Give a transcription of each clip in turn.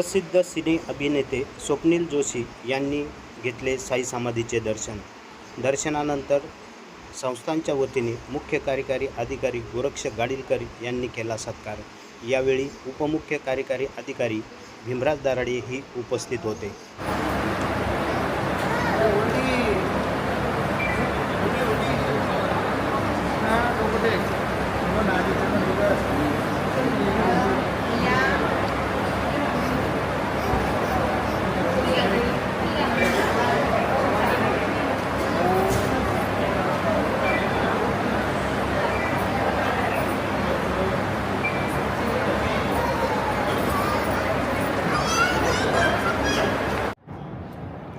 प्रसिद्ध सिने अभिनेते स्वप्नील जोशी यांनी घेतले साई समाधीचे दर्शन. दर्शनानंतर संस्थांच्या वतीने मुख्य कार्यकारी अधिकारी गोरक्ष गाडीलकर यांनी केला सत्कार. यावेळी उपमुख्य कार्यकारी अधिकारी भीमराज दराडे ही उपस्थित होते.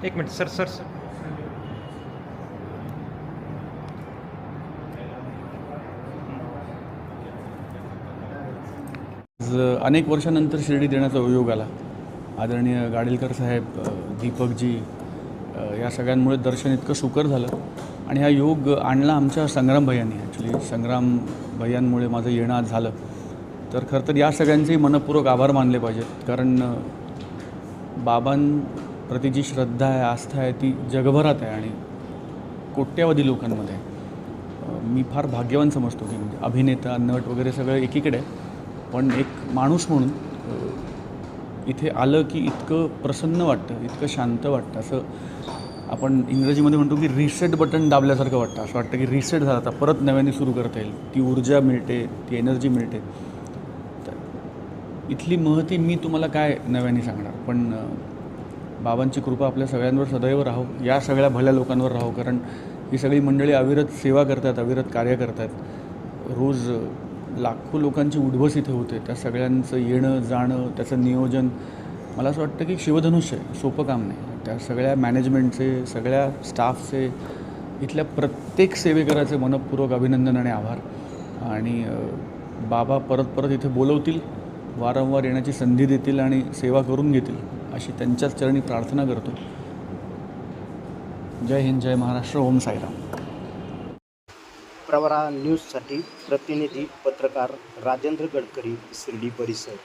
एक मिनिट सर. अनेक वर्षानंतर शिर्डी देण्याचा योग आला. आदरणीय गाडीलकर साहेब, दीपकजी या सगळ्यांमुळे दर्शन इतकं सुकर झालं आणि हा योग आणला आमच्या संग्राम भैयांनी. ॲक्च्युली संग्राम भैयांमुळे माझं येणं आज झालं. तर खरं तर या सगळ्यांचेही मनपूर्वक आभार मानले पाहिजेत, कारण बाबांप्रती जी श्रद्धा आहे, आस्था आहे, ती जगभरात आहे आणि कोट्यावधी लोकांमध्ये. मी फार भाग्यवान समजतो की म्हणजे अभिनेता, नट वगैरे सगळं एकीकडे, पण एक माणूस म्हणून इथे आलं की इतकं प्रसन्न वाटतं, इतकं शांत वाटतं. असं आपण इंग्रजीमध्ये म्हणतो की रिसेट बटन दाबल्यासारखं वाटतं. असं वाटतं की रिसेट झालं, आता परत नव्याने सुरू करता येईल. ती ऊर्जा मिळते, ती एनर्जी मिळते. तर इथली महती मी तुम्हाला काय नव्याने सांगणार, पण बाबांची कृपा आपल्या सगळ्यांवर सदैव राहो, या सगळ्या भल्या लोकांवर राहो, कारण ही सगळी मंडळी अविरत सेवा करतात, अविरत कार्य करतात. रोज लाखो लोकांची उठबस इथे होते. त्या सगळ्यांचं येणं जाणं, त्याचं नियोजन, मला असं वाटतं की शिवधनुष्य आहे, सोपं काम नाही. त्या सगळ्या मॅनेजमेंटचे, सगळ्या स्टाफचे, इथल्या प्रत्येक सेवेकराचे मनपूर्वक अभिनंदन आणि आभार. आणि बाबा परत परत इथे बोलवतील, वारंवार येण्याची संधी देतील आणि सेवा करून घेतील, अशी त्यांच्याच चरणी प्रार्थना करतो. जय हिंद, जय महाराष्ट्र, ओम साईराम. प्रवरा न्यूजसाठी प्रतिनिधी पत्रकार राजेंद्र गडकरी, शिर्डी परिसर.